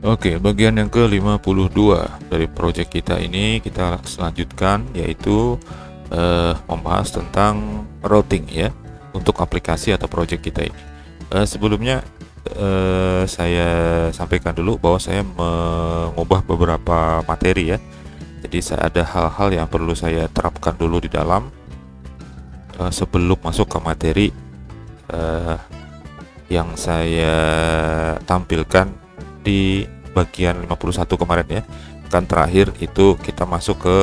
Oke, bagian yang ke-52 dari project kita ini kita selanjutkan, yaitu membahas tentang routing ya untuk aplikasi atau project kita ini. Sebelumnya saya sampaikan dulu bahwa saya mengubah beberapa materi ya. Jadi saya ada hal-hal yang perlu saya terapkan dulu di dalam sebelum masuk ke materi yang saya tampilkan di bagian 51 kemarin ya. Kan terakhir itu kita masuk ke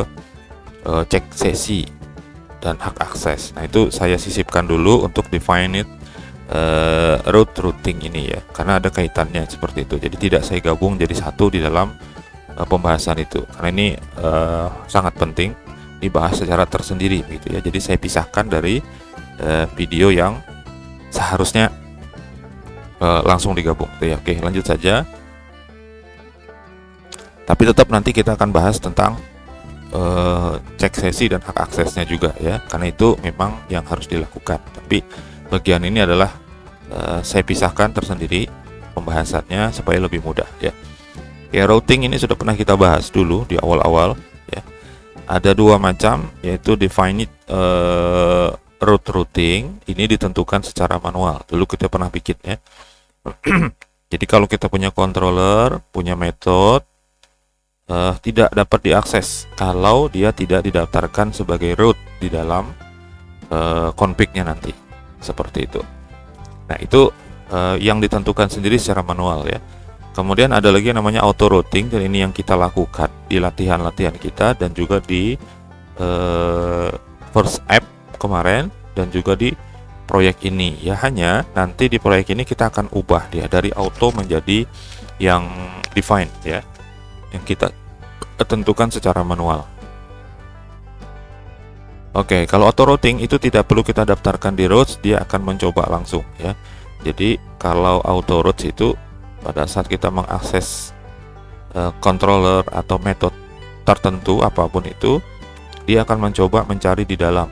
cek sesi dan hak akses. Nah, itu saya sisipkan dulu untuk define it route routing ini ya, karena ada kaitannya seperti itu. Jadi tidak saya gabung jadi satu di dalam pembahasan itu, karena ini sangat penting dibahas secara tersendiri gitu ya. Jadi saya pisahkan dari video yang seharusnya langsung digabung gitu ya. Oke, lanjut saja. Tapi tetap nanti kita akan bahas tentang cek sesi dan hak aksesnya juga ya, karena itu memang yang harus dilakukan. Tapi bagian ini adalah saya pisahkan tersendiri pembahasannya supaya lebih mudah ya. Ya, routing ini sudah pernah kita bahas dulu di awal-awal ya. Ada dua macam, yaitu definite route routing. Ini ditentukan secara manual. Dulu kita pernah bikin ya. Jadi kalau kita punya controller, punya metode, tidak dapat diakses kalau dia tidak didaftarkan sebagai root di dalam config-nya nanti, seperti itu. Nah, itu yang ditentukan sendiri secara manual ya. Kemudian ada lagi yang namanya auto routing, dan ini yang kita lakukan di latihan-latihan kita dan juga di first app kemarin dan juga di proyek ini ya. Hanya nanti di proyek ini kita akan ubah dia dari auto menjadi yang define ya, yang kita tentukan secara manual. Oke, kalau auto routing itu tidak perlu kita daftarkan di routes, dia akan mencoba langsung ya. Jadi kalau auto routes itu pada saat kita mengakses controller atau metode tertentu apapun itu, dia akan mencoba mencari di dalam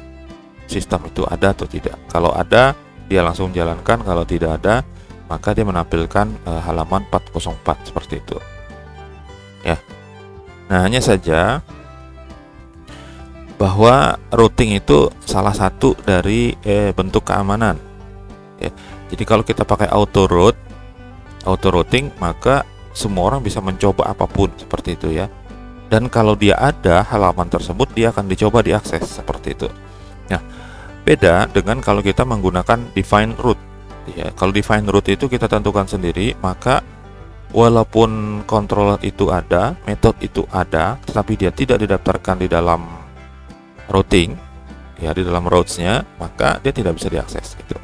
sistem itu ada atau tidak. Kalau ada, dia langsung jalankan. Kalau tidak ada, maka dia menampilkan halaman 404 seperti itu ya. Nah, hanya saja bahwa routing itu salah satu dari bentuk keamanan ya. Jadi kalau kita pakai auto routing, maka semua orang bisa mencoba apapun seperti itu ya. Dan kalau dia ada halaman tersebut, dia akan dicoba diakses seperti itu. Nah, beda dengan kalau kita menggunakan define route ya. Kalau define route itu kita tentukan sendiri, maka walaupun controller itu ada, metode itu ada, tetapi dia tidak didaftarkan di dalam routing ya, di dalam routes-nya, maka dia tidak bisa diakses gitu.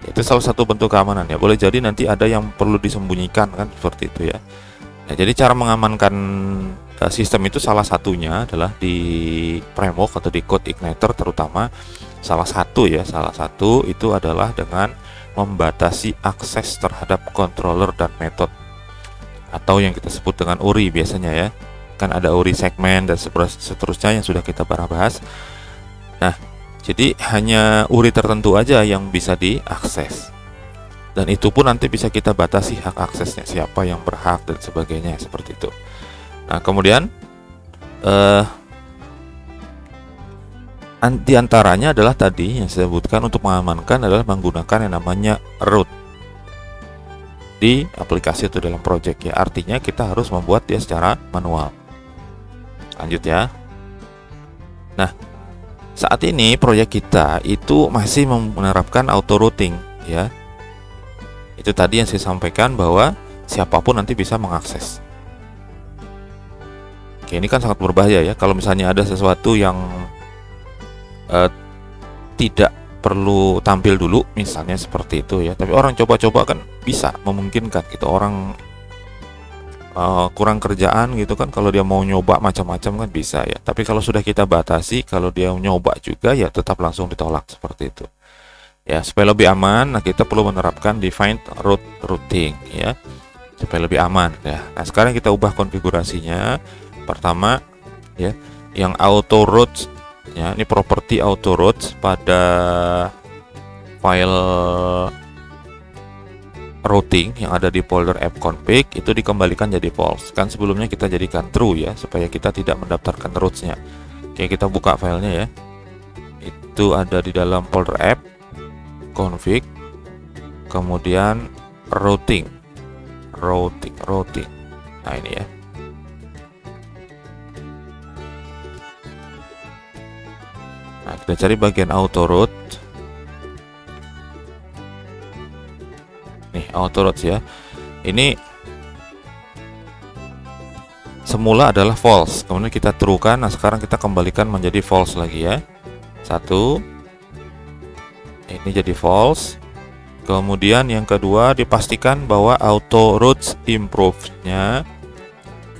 Itu salah satu bentuk keamanan ya. Boleh jadi nanti ada yang perlu disembunyikan kan, seperti itu ya. Nah, jadi cara mengamankan sistem itu salah satunya adalah di framework atau di code igniter terutama. Salah satu itu adalah dengan membatasi akses terhadap controller dan metode, atau yang kita sebut dengan URI biasanya ya. Kan ada URI segmen dan seterusnya yang sudah kita pernah bahas. Nah, jadi hanya URI tertentu aja yang bisa diakses. Dan itu pun nanti bisa kita batasi hak aksesnya, siapa yang berhak dan sebagainya seperti itu. Nah, kemudian di antaranya adalah tadi yang saya sebutkan untuk mengamankan adalah menggunakan yang namanya root di aplikasi atau dalam project ya. Artinya kita harus membuat dia secara manual. Lanjut ya. Nah, saat ini proyek kita itu masih menerapkan auto routing ya. Itu tadi yang saya sampaikan bahwa siapapun nanti bisa mengakses. Oke, ini kan sangat berbahaya ya. Kalau misalnya ada sesuatu yang tidak perlu tampil dulu, misalnya seperti itu ya. Tapi orang coba-coba kan bisa, memungkinkan gitu. Orang kurang kerjaan gitu kan, kalau dia mau nyoba macam-macam kan bisa ya. Tapi kalau sudah kita batasi, kalau dia nyoba juga ya tetap langsung ditolak seperti itu. Ya, supaya lebih aman, nah kita perlu menerapkan defined route routing ya, supaya lebih aman ya. Nah, sekarang kita ubah konfigurasinya. Pertama ya, yang auto routes ya, ini properti auto routes pada file routing yang ada di folder app config itu dikembalikan jadi false. Kan sebelumnya kita jadikan true ya, supaya kita tidak mendaftarkan roots-nya. Oke, kita buka filenya ya. Itu ada di dalam folder app config, kemudian routing. Nah, ini ya. Nah, kita cari bagian auto route. Nih, auto route ya. Ini semula adalah false, kemudian kita true kan. Nah, sekarang kita kembalikan menjadi false lagi ya. Satu. Ini jadi false. Kemudian yang kedua, dipastikan bahwa auto routes improve-nya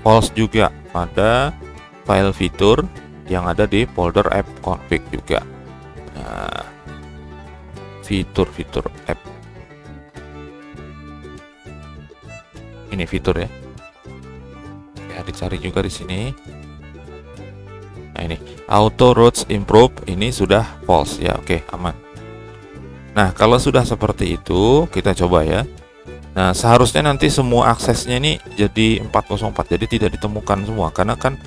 false juga pada file fitur yang ada di folder app config juga. Nah, fitur app. Ini fitur ya. Ya, dicari juga di sini. Nah, ini auto routes improve ini sudah false ya. Oke, aman. Nah, kalau sudah seperti itu, kita coba ya. Nah, seharusnya nanti semua aksesnya ini jadi 404, jadi tidak ditemukan semua. Karena kan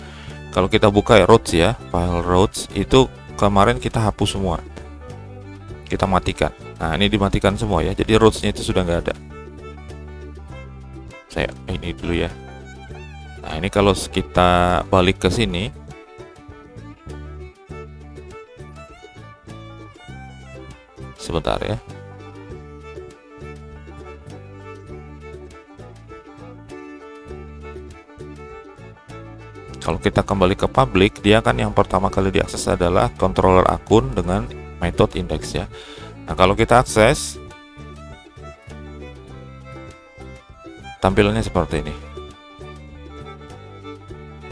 kalau kita buka ya, routes ya, file routes itu kemarin kita hapus semua. Kita matikan. Nah, ini dimatikan semua ya, jadi routes-nya itu sudah nggak ada. Saya ini dulu ya. Nah, ini kalau kita balik ke sini, sebentar ya. Kalau kita kembali ke public, dia kan yang pertama kali diakses adalah controller akun dengan metode index ya. Nah, kalau kita akses, tampilannya seperti ini.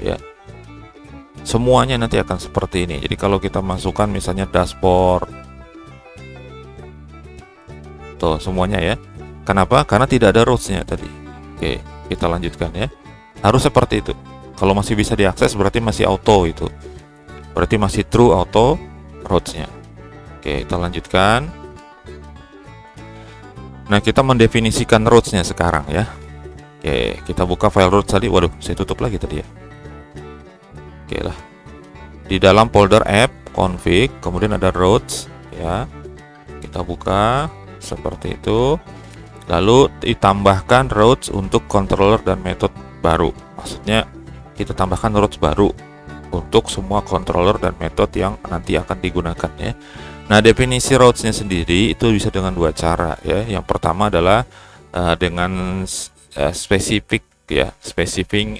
Ya. Semuanya nanti akan seperti ini. Jadi kalau kita masukkan misalnya dashboard, tuh semuanya ya. Kenapa? Karena tidak ada routes-nya tadi. Oke, kita lanjutkan ya. Harus seperti itu. Kalau masih bisa diakses berarti masih auto itu. Berarti masih true auto routes-nya. Oke, kita lanjutkan. Nah, kita mendefinisikan routes-nya sekarang ya. Oke, kita buka file routes tadi. Waduh, saya tutup lagi tadi ya. Oke lah. Di dalam folder app config, kemudian ada routes ya. Kita buka seperti itu. Lalu ditambahkan routes untuk controller dan metode baru. Maksudnya kita tambahkan routes baru untuk semua controller dan metode yang nanti akan digunakan ya. Nah, definisi routes-nya sendiri itu bisa dengan dua cara ya. Yang pertama adalah dengan spesifik ya, specifying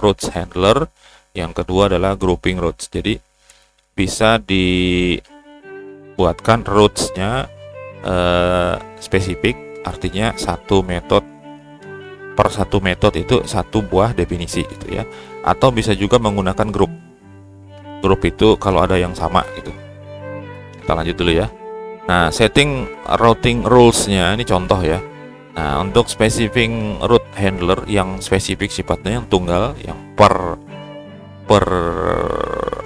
routes handler. Yang kedua adalah grouping routes. Jadi bisa dibuatkan routes-nya spesifik, artinya satu metode per satu metode itu satu buah definisi gitu ya. Atau bisa juga menggunakan grup. Grup itu kalau ada yang sama gitu. Kita lanjut dulu ya. Nah, setting routing rules-nya ini contoh ya. Nah, untuk specifying route handler yang spesifik sifatnya yang tunggal, yang per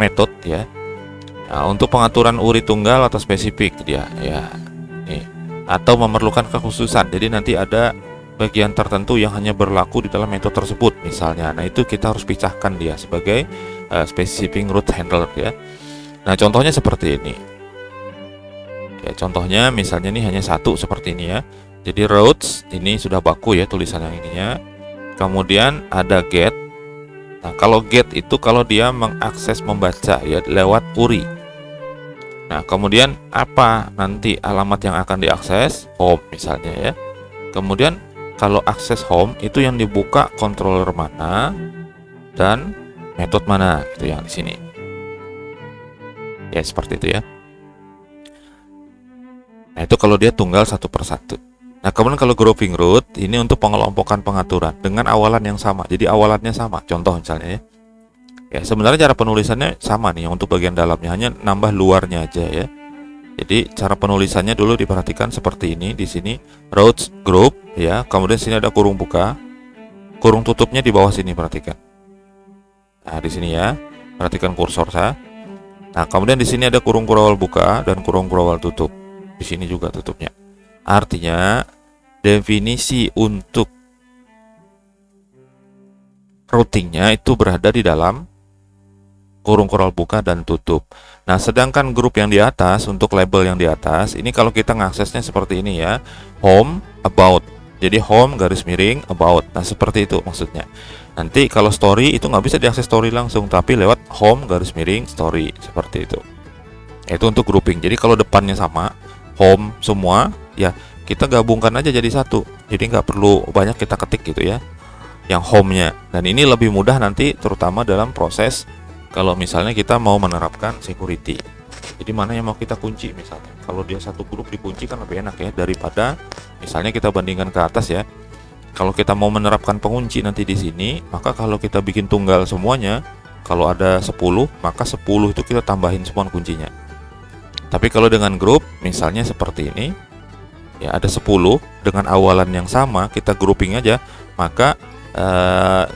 metode ya. Nah, untuk pengaturan URI tunggal atau spesifik dia ya. Nih. Atau memerlukan kekhususan. Jadi nanti ada bagian tertentu yang hanya berlaku di dalam metode tersebut misalnya. Nah, itu kita harus pisahkan dia sebagai specifying route handler ya. Nah, contohnya seperti ini. Ya, contohnya misalnya ini hanya satu seperti ini ya. Jadi routes ini sudah baku ya tulisan yang ininya. Kemudian ada get. Nah, kalau get itu kalau dia mengakses membaca ya lewat URI. Nah, kemudian apa nanti alamat yang akan diakses? Home misalnya ya. Kemudian kalau akses home itu yang dibuka controller mana dan metode mana gitu yang di sini. Ya, seperti itu ya. Nah, itu kalau dia tunggal satu persatu. Nah, kemudian kalau grouping route ini untuk pengelompokan pengaturan dengan awalan yang sama. Jadi awalannya sama. Contoh misalnya ya. Ya, sebenarnya cara penulisannya sama nih untuk bagian dalamnya, hanya nambah luarnya aja ya. Jadi cara penulisannya dulu diperhatikan seperti ini. Di sini routes group ya. Kemudian sini ada kurung buka. Kurung tutupnya di bawah sini, perhatikan. Nah, di sini ya. Perhatikan kursor saya. Nah, kemudian di sini ada kurung kurawal buka dan kurung kurawal tutup. Di sini juga tutupnya. Artinya definisi untuk routingnya itu berada di dalam kurung curl buka dan tutup. Nah, sedangkan grup yang di atas, untuk label yang di atas, ini kalau kita ngaksesnya seperti ini ya, home, about. Jadi home garis miring about. Nah, seperti itu maksudnya. Nanti kalau story itu nggak bisa diakses story langsung, tapi lewat home garis miring story, seperti itu. Itu untuk grouping. Jadi kalau depannya sama, home semua, ya kita gabungkan aja jadi satu. Jadi nggak perlu banyak kita ketik gitu ya, yang home-nya. Dan ini lebih mudah nanti, terutama dalam proses kalau misalnya kita mau menerapkan security. Jadi mana yang mau kita kunci misalnya. Kalau dia satu grup dikunci kan lebih enak ya, daripada misalnya kita bandingkan ke atas ya. Kalau kita mau menerapkan pengunci nanti di sini, maka kalau kita bikin tunggal semuanya, kalau ada 10, maka 10 itu kita tambahin semua kuncinya. Tapi kalau dengan grup, misalnya seperti ini, ya ada 10 dengan awalan yang sama, kita grouping aja, maka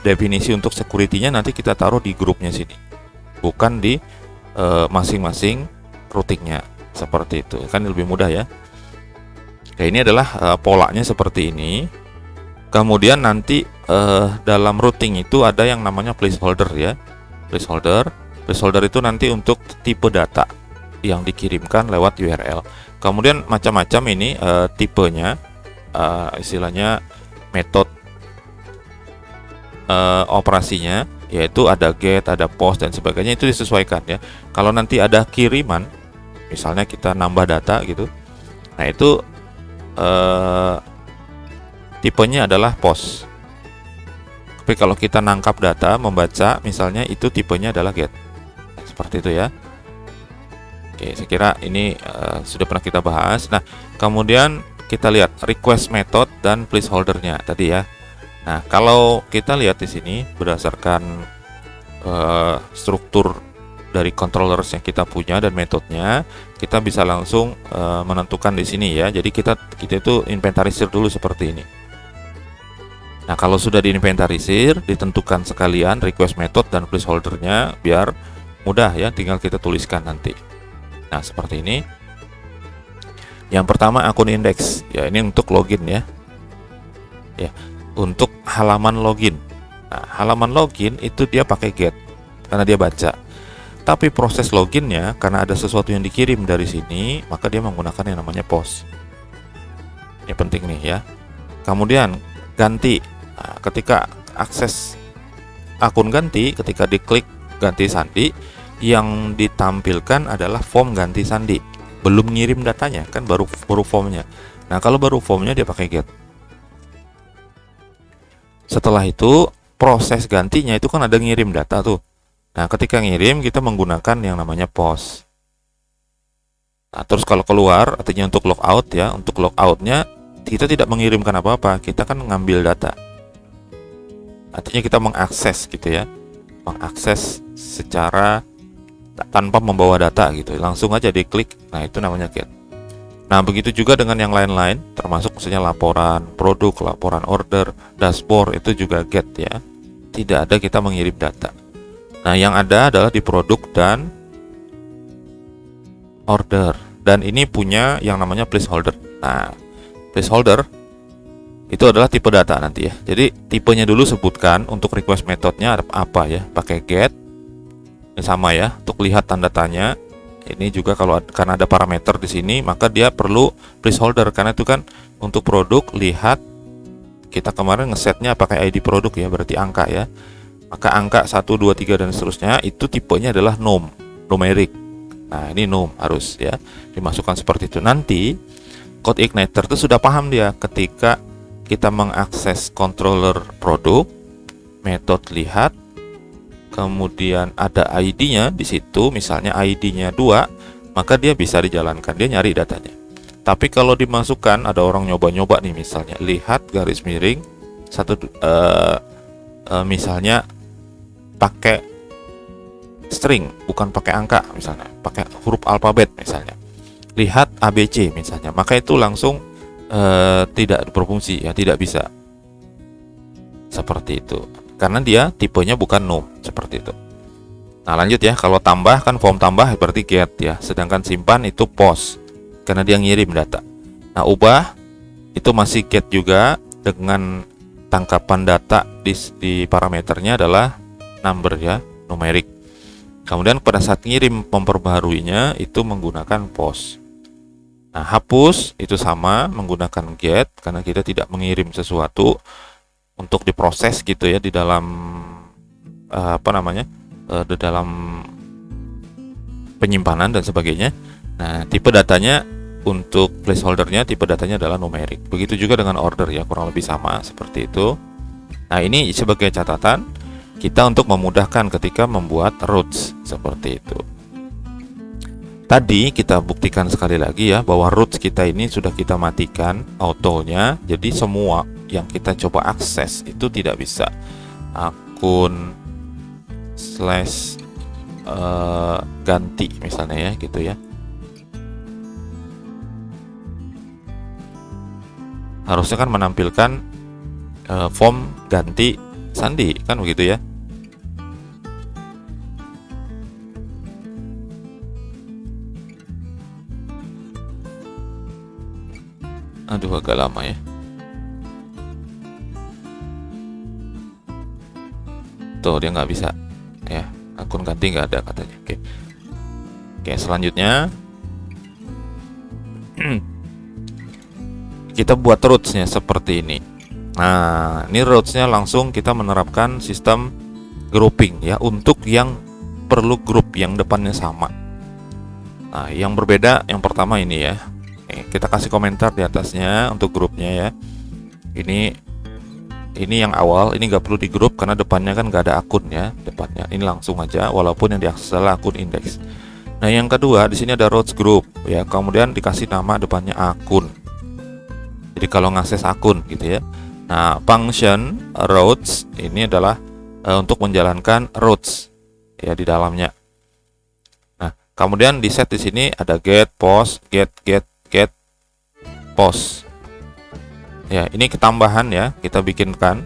definisi untuk security-nya nanti kita taruh di grupnya sini, bukan di masing-masing routingnya, seperti itu. Kan lebih mudah ya. Oke, ini adalah polanya seperti ini. Kemudian nanti dalam routing itu ada yang namanya placeholder ya. Placeholder itu nanti untuk tipe data yang dikirimkan lewat URL. Kemudian macam-macam ini tipenya, istilahnya metode operasinya, yaitu ada get, ada post dan sebagainya, itu disesuaikan ya. Kalau nanti ada kiriman, misalnya kita nambah data gitu, nah itu tipenya adalah post. Tapi kalau kita nangkap data, membaca misalnya, itu tipenya adalah get. Seperti itu ya. Oke, saya kira ini sudah pernah kita bahas. Nah, kemudian kita lihat request method dan placeholdernya tadi ya. Nah, kalau kita lihat di sini berdasarkan struktur dari controllers yang kita punya dan metodenya, kita bisa langsung menentukan di sini ya. Jadi kita itu inventarisir dulu seperti ini. Nah, kalau sudah diinventarisir, ditentukan sekalian request method dan placeholdernya biar mudah ya, tinggal kita tuliskan nanti. Nah, seperti ini. Yang pertama akun index. Ya, ini untuk login ya. Ya, untuk halaman login. Nah, halaman login itu dia pakai get karena dia baca. Tapi proses loginnya, karena ada sesuatu yang dikirim dari sini, maka dia menggunakan yang namanya post. Ini penting nih ya. Kemudian ganti. Nah, ketika akses akun ganti, ketika diklik ganti sandi, yang ditampilkan adalah form ganti sandi. Belum ngirim datanya, kan baru formnya. Nah, kalau baru formnya dia pakai get. Setelah itu proses gantinya itu kan ada ngirim data tuh. Nah, ketika ngirim kita menggunakan yang namanya post. Nah, terus kalau keluar artinya untuk logout ya. Untuk logoutnya kita tidak mengirimkan apa-apa, kita kan ngambil data. Artinya kita mengakses gitu ya. Mengakses secara tanpa membawa data gitu. Langsung aja diklik. Nah, itu namanya get. Nah, begitu juga dengan yang lain-lain, termasuk misalnya laporan produk, laporan order, dashboard, itu juga get ya. Tidak ada kita mengirim data. Nah, yang ada adalah di produk dan order. Dan ini punya yang namanya placeholder. Nah, placeholder itu adalah tipe data nanti ya. Jadi tipenya dulu sebutkan, untuk request methodnya apa ya, pakai get. Ini sama ya, untuk lihat tanda tanya. Ini juga kalau karena ada parameter di sini, maka dia perlu placeholder, karena itu kan untuk produk, lihat kita kemarin ngesetnya pakai ID produk ya, berarti angka ya. Maka angka 1, 2, 3 dan seterusnya itu tipenya adalah numeric. Nah, ini num harus ya dimasukkan seperti itu. Nanti code igniter itu sudah paham dia ketika kita mengakses controller produk, metode lihat, kemudian ada ID-nya di situ, misalnya ID-nya 2, maka dia bisa dijalankan, dia nyari datanya. Tapi kalau dimasukkan, ada orang nyoba-nyoba nih, misalnya lihat garis miring misalnya pakai string, bukan pakai angka, misalnya pakai huruf alfabet misalnya, lihat ABC misalnya, maka itu langsung tidak berfungsi ya, tidak bisa seperti itu. Karena dia tipenya bukan num, seperti itu. Nah, lanjut ya, kalau tambah kan form tambah berarti get ya, sedangkan simpan itu post karena dia ngirim data. Nah, ubah itu masih get juga dengan tangkapan data di parameternya adalah number ya, numerik. Kemudian pada saat ngirim memperbaharuinya itu menggunakan post. Nah, hapus itu sama menggunakan get karena kita tidak mengirim sesuatu untuk diproses gitu ya di dalam di dalam penyimpanan dan sebagainya. Nah, tipe datanya untuk placeholdernya tipe datanya adalah numerik. Begitu juga dengan order ya, kurang lebih sama seperti itu. Nah, ini sebagai catatan kita untuk memudahkan ketika membuat routes seperti itu. Tadi kita buktikan sekali lagi ya bahwa routes kita ini sudah kita matikan autonya. Jadi semua yang kita coba akses itu tidak bisa. Akun slash ganti misalnya ya gitu ya. Harusnya kan menampilkan form ganti sandi kan begitu ya. Aduh, agak lama ya. Tuh dia nggak bisa ya, akun ganti nggak ada katanya. Oke, selanjutnya kita buat rootsnya seperti ini. Nah, ini rootsnya langsung kita menerapkan sistem grouping ya untuk yang perlu grup yang depannya sama. Nah, yang berbeda yang pertama ini ya. Kita kasih komentar di atasnya untuk grupnya ya. Ini yang awal, ini nggak perlu di grup karena depannya kan nggak ada akun ya depannya. Ini langsung aja walaupun yang diakses adalah akun indeks. Nah, yang kedua di sini ada routes group ya. Kemudian dikasih nama depannya akun. Jadi kalau ngakses akun gitu ya. Nah, function routes ini adalah untuk menjalankan routes ya di dalamnya. Nah, kemudian di set di sini ada get post, get post. Ya, ini ketambahan ya, kita bikinkan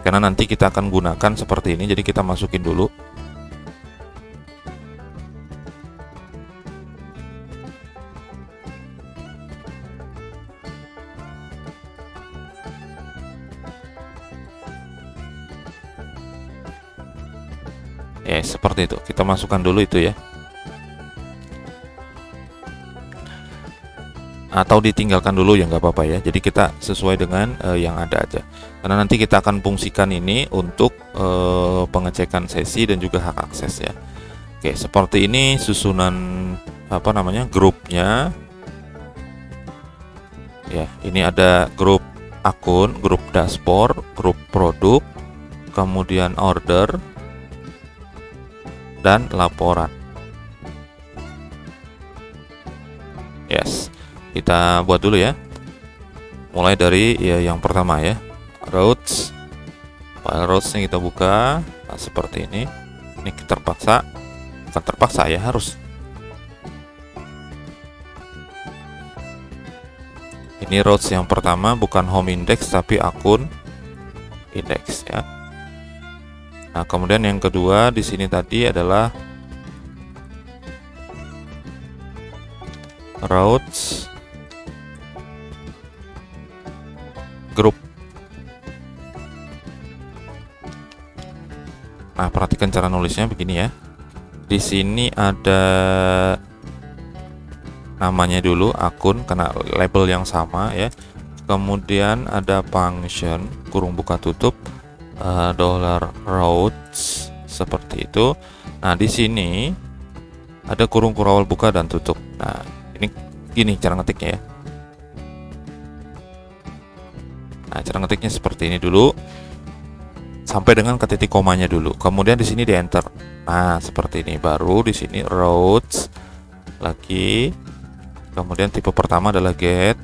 karena nanti kita akan gunakan seperti ini. Jadi kita masukin dulu. Ya, seperti itu. Kita masukkan dulu itu ya. Atau ditinggalkan dulu ya nggak apa-apa ya. Jadi kita sesuai dengan yang ada aja. Karena nanti kita akan fungsikan ini untuk pengecekan sesi dan juga hak akses ya. Oke, seperti ini susunan grupnya. Ya, ini ada grup akun, grup dashboard, grup produk, kemudian order, dan laporan. Yes, kita buat dulu ya. Mulai dari ya yang pertama ya, routes. File routes-nya kita buka. Nah, seperti ini. Ini terpaksa, bukan terpaksa ya, harus. Ini routes yang pertama bukan home index tapi akun index ya. Nah, kemudian yang kedua di sini tadi adalah routes group. Nah, perhatikan cara nulisnya begini ya. Di sini ada namanya dulu akun karena label yang sama ya. Kemudian ada function kurung buka tutup $routes seperti itu. Nah, di sini ada kurung kurawal buka dan tutup. Nah, ini gini cara ngetiknya ya. Nah, cara ngetiknya seperti ini dulu sampai dengan ke titik komanya dulu. Kemudian di sini di enter. Nah, seperti ini. Baru di sini routes lagi. Kemudian tipe pertama adalah get.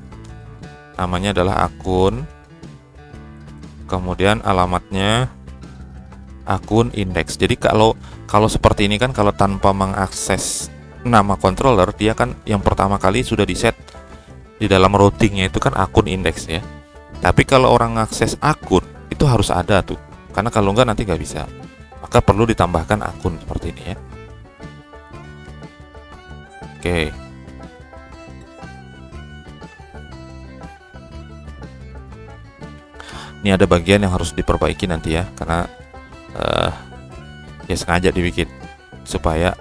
Namanya adalah akun. Kemudian alamatnya akun indeks. Jadi kalau seperti ini kan kalau tanpa mengakses nama controller, dia kan yang pertama kali sudah di set di dalam routingnya itu kan akun indeks ya. Tapi kalau orang mengakses akun itu harus ada tuh. Karena kalau enggak nanti nggak bisa. Maka perlu ditambahkan akun seperti ini ya. Oke. Ini ada bagian yang harus diperbaiki nanti ya, karena ya sengaja dibikin supaya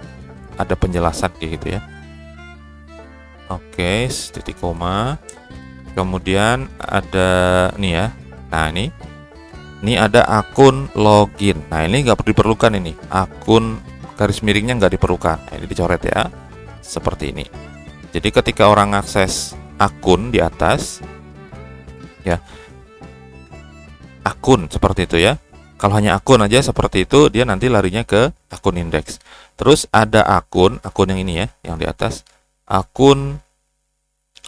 ada penjelasan kayak gitu ya. Oke, titik koma. Kemudian ada nih ya. Nah ini ada akun login. Nah ini nggak diperlukan, ini akun garis miringnya nggak diperlukan. Nah, ini dicoret ya, seperti ini. Jadi ketika orang akses akun di atas ya, akun seperti itu ya. Kalau hanya akun aja seperti itu, dia nanti larinya ke akun indeks. Terus ada akun yang ini ya, yang di atas, akun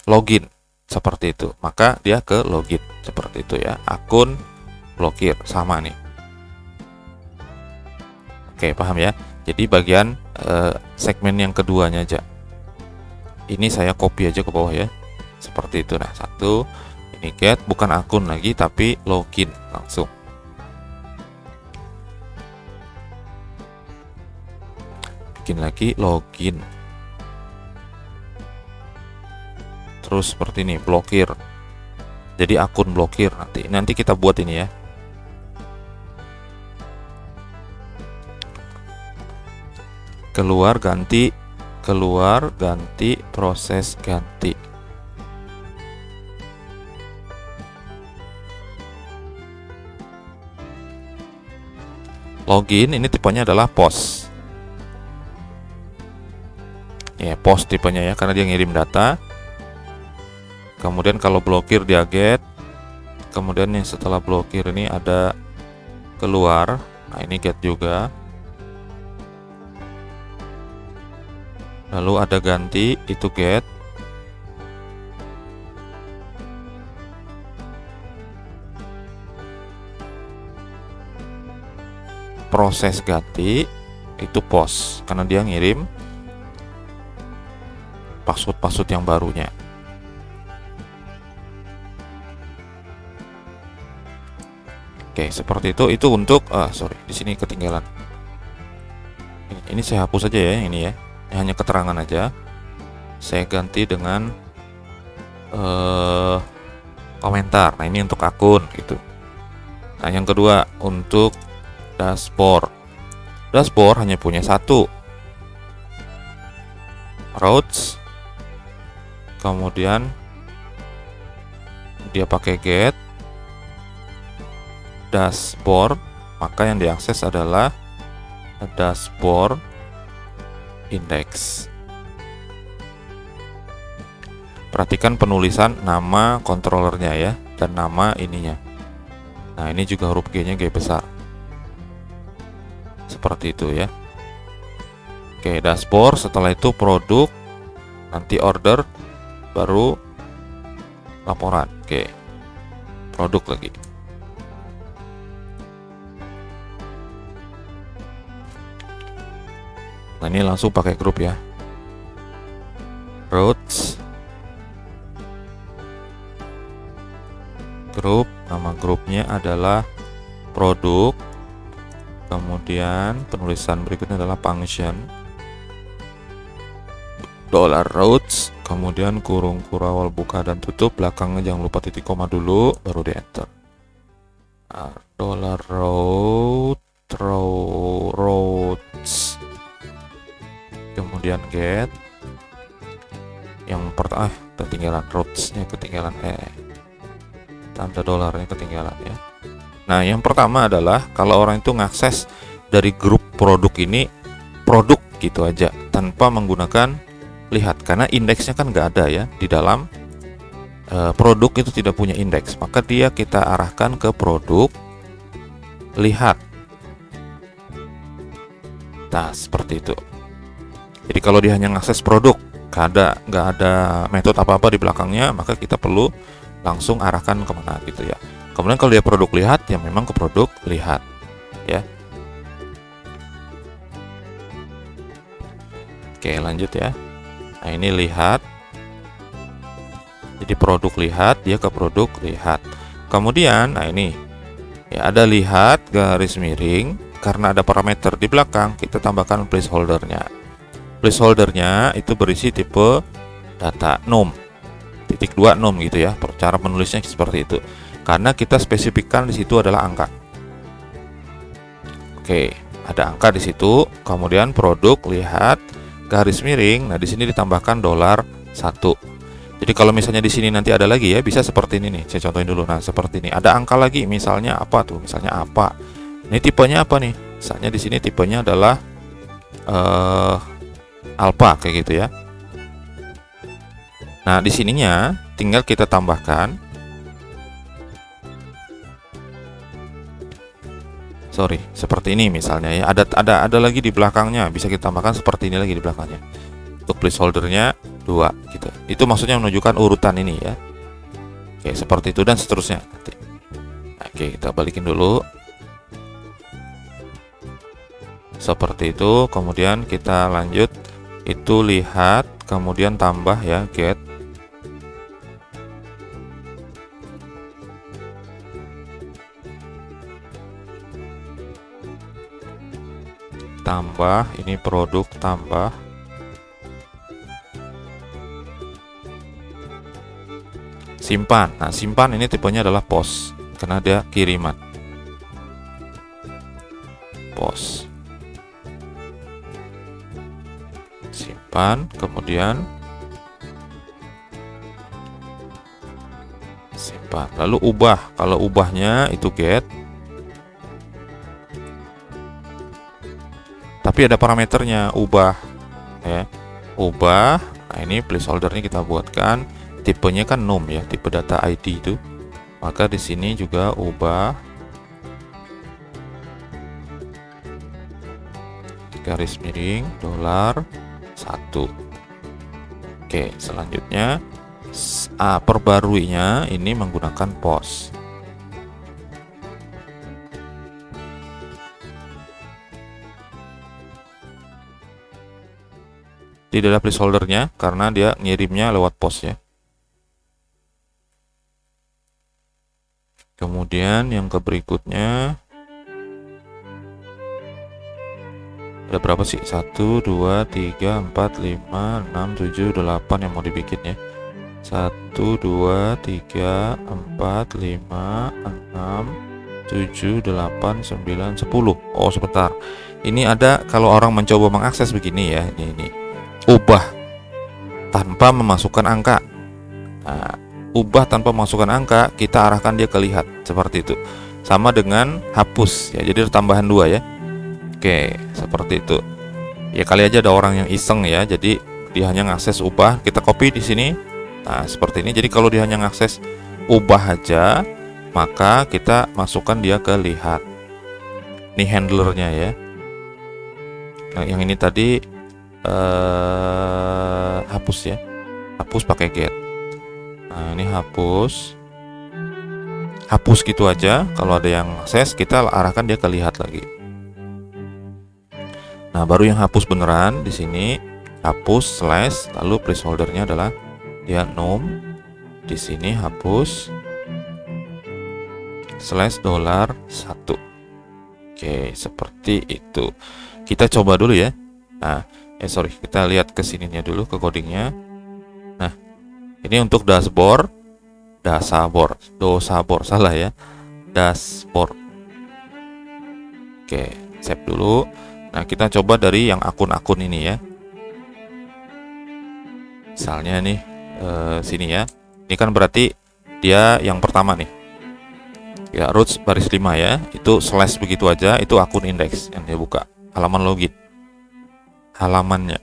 login seperti itu. Maka dia ke login seperti itu ya. Akun blokir sama nih. Oke, paham ya? Jadi bagian segmen yang keduanya aja. Ini saya copy aja ke bawah ya. Seperti itu. Nah, satu ini get, bukan akun lagi tapi login langsung. Bikin lagi login. Terus seperti ini, blokir. Jadi akun blokir nanti kita buat ini ya. Keluar ganti proses ganti. Login ini tipenya adalah post. Ya, post tipenya ya, karena dia ngirim data. Kemudian kalau blokir dia get. Kemudian yang setelah blokir ini ada keluar. Nah, ini get juga. Lalu ada ganti, itu get. Proses ganti itu post, karena dia ngirim password yang barunya. Oke, seperti itu. Itu untuk sorry, di sini ketinggalan. Ini saya hapus aja ya, ini ya. Ini hanya keterangan aja. Saya ganti dengan komentar. Nah, ini untuk akun gitu. Nah, yang kedua untuk dashboard. Dashboard hanya punya satu. Routes. Kemudian dia pakai get dashboard, maka yang diakses adalah dashboard index. Perhatikan penulisan nama controllernya ya, dan nama ininya. Nah, ini juga huruf G-nya G besar. Seperti itu ya. Oke, dashboard, setelah itu produk, nanti order, baru laporan. Oke, produk lagi. Nah, ini langsung pakai grup ya. Routes, grup, nama grupnya adalah produk. Kemudian penulisan berikutnya adalah function $routes, kemudian kurung awal buka dan tutup, belakangnya jangan lupa titik koma dulu, baru di enter. $routes, kemudian get. Yang pertama ketinggalan, routes-nya ketinggalan, tanda dolarnya ketinggalan ya. Nah, yang pertama adalah kalau orang itu ngakses dari grup produk ini, produk gitu aja tanpa menggunakan lihat, karena indeksnya kan nggak ada ya di dalam produk itu, tidak punya indeks, maka dia kita arahkan ke produk lihat. Nah, seperti itu. Jadi kalau dia hanya ngakses produk, nggak ada metode apa-apa di belakangnya, maka kita perlu langsung arahkan kemana gitu ya. Kemudian kalau dia produk lihat, ya memang ke produk lihat ya. Oke, lanjut ya. Nah, ini lihat. Jadi produk lihat, dia ke produk lihat. Kemudian, nah ini ya, ada lihat garis miring, karena ada parameter di belakang, kita tambahkan placeholdernya. Placeholdernya itu berisi tipe data num, .2 num gitu ya. Cara menulisnya seperti itu. karena kita spesifikkan di situ adalah angka. Oke, ada angka di situ. Kemudian produk, lihat garis miring. Nah, di sini ditambahkan $1. Jadi kalau misalnya di sini nanti ada lagi ya, bisa seperti ini nih. Saya contohin dulu. Nah, seperti ini. Ada angka lagi, misalnya apa tuh? Misalnya apa? Ini tipenya apa nih? Misalnya di sini tipenya adalah alpha kayak gitu ya. Nah, di sininya tinggal kita tambahkan. Sorry, seperti ini misalnya ya. Ada lagi di belakangnya, bisa kita tambahkan seperti ini lagi di belakangnya. Untuk placeholdernya 2 gitu. Itu maksudnya menunjukkan urutan ini ya. Oke, seperti itu dan seterusnya nanti. Oke, kita balikin dulu. Seperti itu, kemudian kita lanjut. Itu lihat, kemudian tambah ya, get. Tambah, ini produk tambah. Simpan. Nah, simpan ini tipenya adalah pos karena dia kiriman. Pos. Simpan, kemudian simpan. Lalu ubah. Kalau ubahnya itu get. Tapi ada parameternya, ubah ya. Ubah. Nah, ini placeholdernya kita buatkan. Tipenya kan num ya, tipe data ID itu. Maka di sini juga ubah garis miring $1. Oke, selanjutnya perbaruinya ini menggunakan pos. Tidak ada placeholdernya karena dia ngirimnya lewat pos ya. Kemudian yang berikutnya ada berapa sih? 1, 2, 3, 4, 5, 6, 7, 8 yang mau dibikin ya. 1, 2, 3, 4, 5, 6, 7, 8, 9, 10. Oh, sebentar. Ini ada kalau orang mencoba mengakses begini ya. Ini. Ubah tanpa memasukkan angka. Nah, ubah tanpa memasukkan angka, kita arahkan dia ke lihat seperti itu. Sama dengan hapus ya. Jadi tambahan 2 ya. Oke, seperti itu. Ya kali aja ada orang yang iseng ya. Jadi dia hanya ngakses ubah, kita copy di sini. Nah, seperti ini. Jadi kalau dia hanya ngakses ubah aja, maka kita masukkan dia ke lihat. Ini handlernya ya. Nah, yang ini tadi hapus ya. Hapus pakai get. Nah, ini hapus. Hapus gitu aja. Kalau ada yang akses, kita arahkan dia ke lihat lagi. Nah, baru yang hapus beneran di sini hapus slash, lalu placeholdernya adalah dia num. Di sini hapus slash $1. Oke, seperti itu. Kita coba dulu ya. Nah, sorry, kita lihat ke sininya dulu, ke codingnya. Nah, ini untuk dashboard, salah ya, dashboard. Oke, save dulu. Nah, kita coba dari yang akun-akun ini ya. Misalnya nih, sini ya. Ini kan berarti dia yang pertama nih. Ya, roots baris 5 ya. Itu slash begitu aja, itu akun indeks yang dia buka. Halaman login. Halamannya.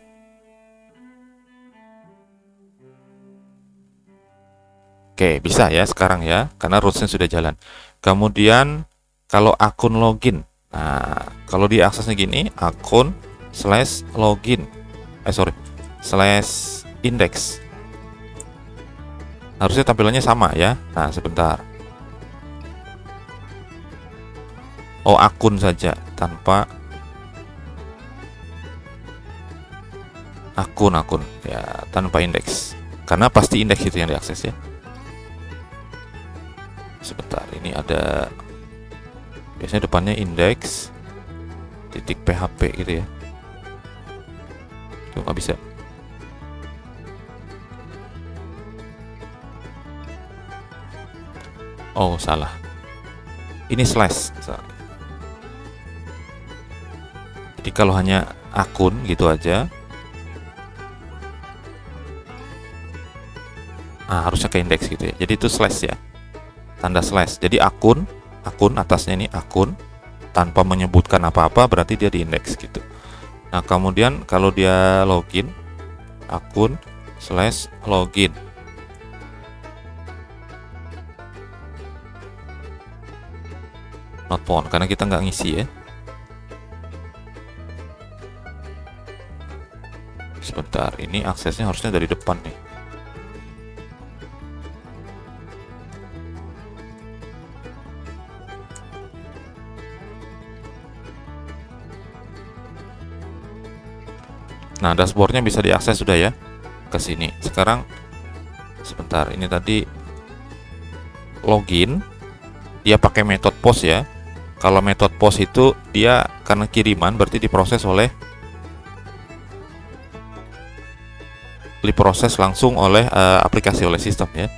Oke, bisa ya sekarang ya, karena rootsnya sudah jalan. Kemudian kalau akun login, nah kalau diaksesnya gini, akun slash login, slash index. Harusnya tampilannya sama ya. Nah, sebentar. Oh, akun saja tanpa akun ya, tanpa indeks, karena pasti indeks itu yang diakses ya. Sebentar, ini ada biasanya depannya indeks titik php gitu ya. Tuh, nggak bisa. Oh, salah. Ini slash. Jadi kalau hanya akun gitu aja, harusnya ke indeks gitu ya. Jadi itu slash ya, tanda slash. Jadi akun atasnya ini akun tanpa menyebutkan apa-apa, berarti dia di indeks gitu. Nah kemudian kalau dia login, akun slash login. Not found karena kita nggak ngisi ya. Sebentar, ini aksesnya harusnya dari depan nih. Nah, dashboardnya bisa diakses sudah ya ke sini. Sekarang sebentar, ini tadi login, dia pakai metode post ya. Kalau metode post itu dia karena kiriman berarti diproses langsung oleh aplikasi, oleh sistem ya.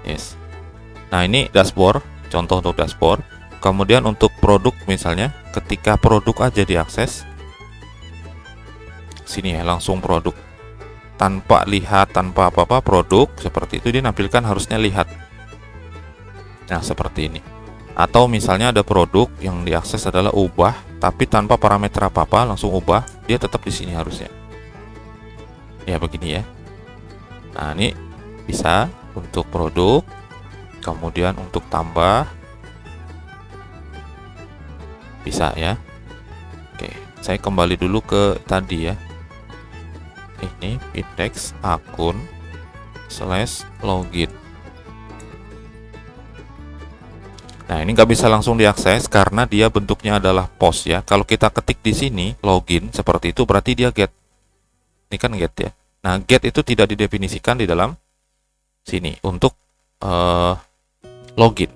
Yes. Nah, ini dashboard, contoh untuk dashboard. Kemudian untuk produk misalnya, ketika produk aja diakses, sini ya, langsung produk. Tanpa lihat, tanpa apa-apa, produk seperti itu dia nampilkan, harusnya lihat. Nah, seperti ini. Atau misalnya ada produk yang diakses adalah ubah, tapi tanpa parameter apa-apa, langsung ubah, dia tetap di sini harusnya. Ya, begini ya. Nah, ini bisa untuk produk, kemudian untuk tambah, bisa ya. Oke, saya kembali dulu ke tadi ya. Ini indeks akun slash login. Nah, ini nggak bisa langsung diakses karena dia bentuknya adalah post ya. Kalau kita ketik di sini login seperti itu, berarti dia get. Ini kan get ya. Nah, get itu tidak didefinisikan di dalam sini untuk login.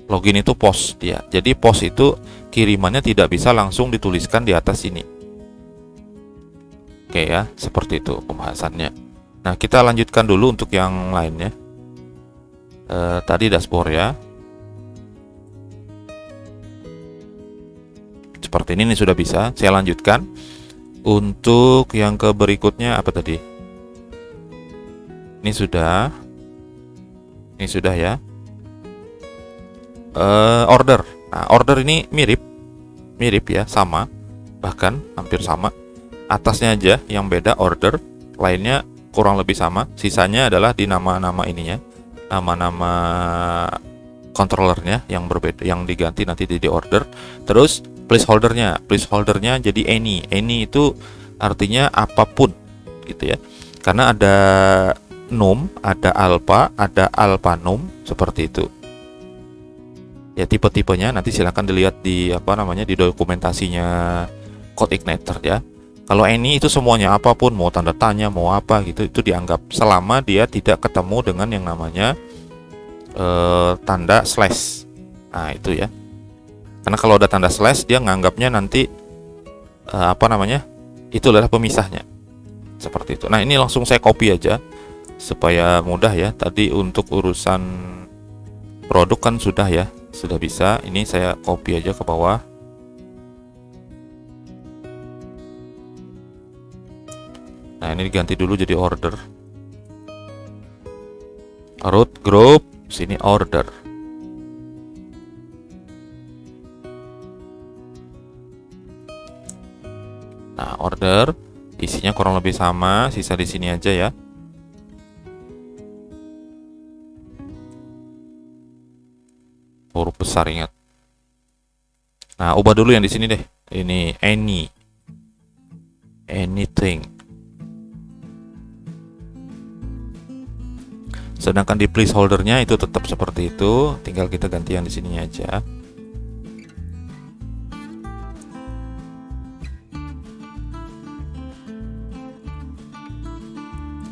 Login itu post dia. Jadi post itu kirimannya tidak bisa langsung dituliskan di atas sini. Oke ya, seperti itu pembahasannya. Nah, kita lanjutkan dulu untuk yang lainnya. Tadi dashboard ya. Seperti ini sudah bisa. Saya lanjutkan. Untuk yang ke berikutnya apa tadi? Ini sudah ya. Order. Nah, order ini mirip ya, sama, bahkan hampir sama. Atasnya aja yang beda order, lainnya kurang lebih sama. Sisanya adalah di nama-nama ininya, nama-nama controllernya yang berbeda, yang diganti nanti di order. Terus placeholdernya jadi any itu artinya apapun gitu ya. Karena ada num, ada alpha num seperti itu. Ya, tipe-tipenya nanti silahkan dilihat di di dokumentasinya CodeIgniter ya. Kalau any itu semuanya apapun, mau tanda tanya, mau apa gitu, itu dianggap selama dia tidak ketemu dengan yang namanya tanda slash. Nah, itu ya. Karena kalau ada tanda slash dia nganggapnya nanti itu adalah pemisahnya. Seperti itu. Nah, ini langsung saya copy aja supaya mudah ya. Tadi untuk urusan produk kan sudah ya, sudah bisa. Ini saya copy aja ke bawah. Nah, ini diganti dulu jadi order. Root group, sini order. Nah, order isinya kurang lebih sama, sisa di sini aja ya. Huruf besar, ingat. Nah, ubah dulu yang di sini deh. Ini anything. Sedangkan di placeholdernya itu tetap seperti itu, tinggal kita ganti yang di sini aja.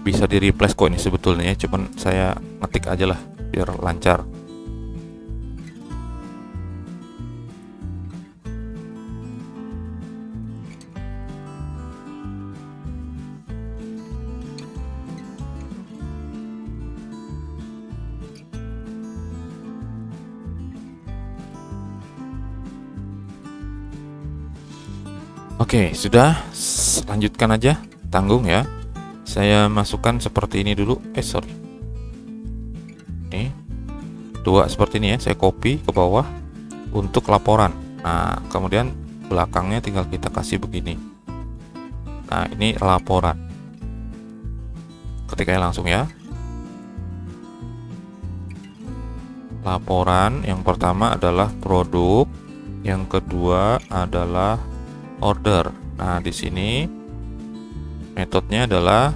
Bisa di replace kok ini sebetulnya, cuman saya ngetik aja lah biar lancar. Oke, sudah, lanjutkan aja, tanggung ya. Saya masukkan seperti ini dulu. Sorry. Ini dua seperti ini ya, saya copy ke bawah untuk laporan. Nah, kemudian belakangnya tinggal kita kasih begini. Nah, ini laporan. Ketiknya langsung ya. Laporan yang pertama adalah produk, yang kedua adalah order. Nah, di sini metodenya adalah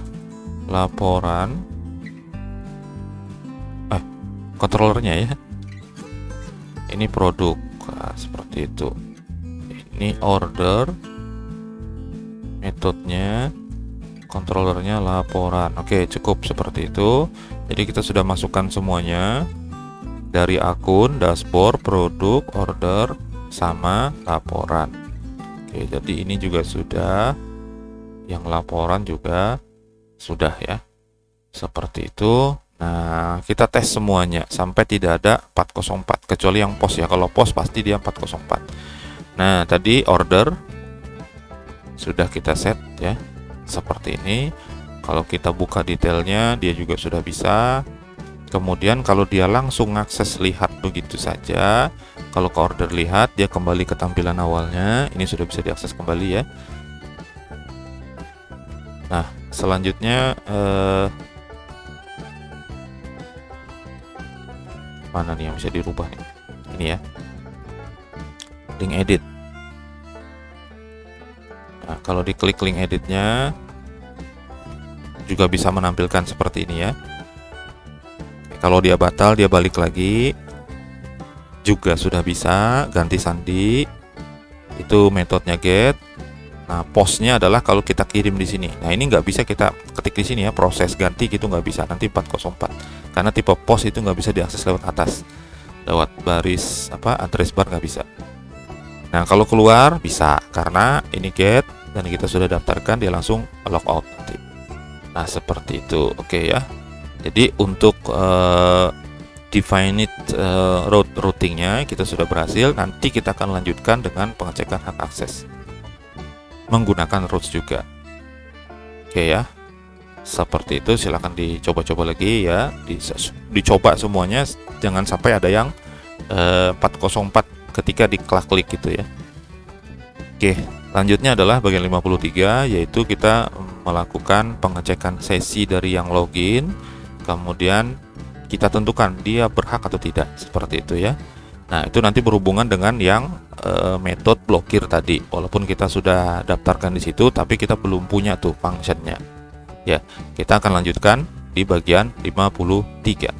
laporan controllernya ya. Ini produk. Nah, seperti itu. Ini order. Metodenya controllernya laporan. Oke, cukup seperti itu. Jadi kita sudah masukkan semuanya dari akun, dashboard, produk, order, sama laporan. Oke, jadi ini juga sudah, yang laporan juga sudah ya, seperti itu. Nah, kita tes semuanya sampai tidak ada 404, kecuali yang pos ya. Kalau pos pasti dia 404. Nah, tadi order sudah kita set ya, seperti ini. Kalau kita buka detailnya, dia juga sudah bisa. Kemudian kalau dia langsung akses lihat begitu saja, kalau ke order lihat, dia kembali ke tampilan awalnya. Ini sudah bisa diakses kembali ya. Nah, selanjutnya mana nih yang bisa dirubah nih? Ini ya, link edit. Nah, kalau diklik link editnya juga bisa menampilkan seperti ini ya. Kalau dia batal, dia balik lagi, juga sudah bisa ganti sandi. Itu metodenya get. Nah, postnya adalah kalau kita kirim di sini. Nah, ini nggak bisa kita ketik di sini ya, proses ganti gitu nggak bisa. Nanti 404. Karena tipe post itu nggak bisa diakses lewat atas, lewat baris address bar nggak bisa. Nah, kalau keluar bisa karena ini get dan kita sudah daftarkan, dia langsung logout nanti. Nah, seperti itu. Oke ya. Jadi untuk definite routingnya kita sudah berhasil. Nanti kita akan lanjutkan dengan pengecekan hak akses menggunakan routes juga. Oke ya, seperti itu. Silahkan dicoba-coba lagi ya, dicoba semuanya, jangan sampai ada yang 404 ketika diklik gitu ya. Oke, lanjutnya adalah bagian 53, yaitu kita melakukan pengecekan sesi dari yang login, kemudian kita tentukan dia berhak atau tidak, seperti itu ya. Nah, itu nanti berhubungan dengan yang metode blokir tadi. Walaupun kita sudah daftarkan di situ, tapi kita belum punya tuh functionnya. Ya, kita akan lanjutkan di bagian 53.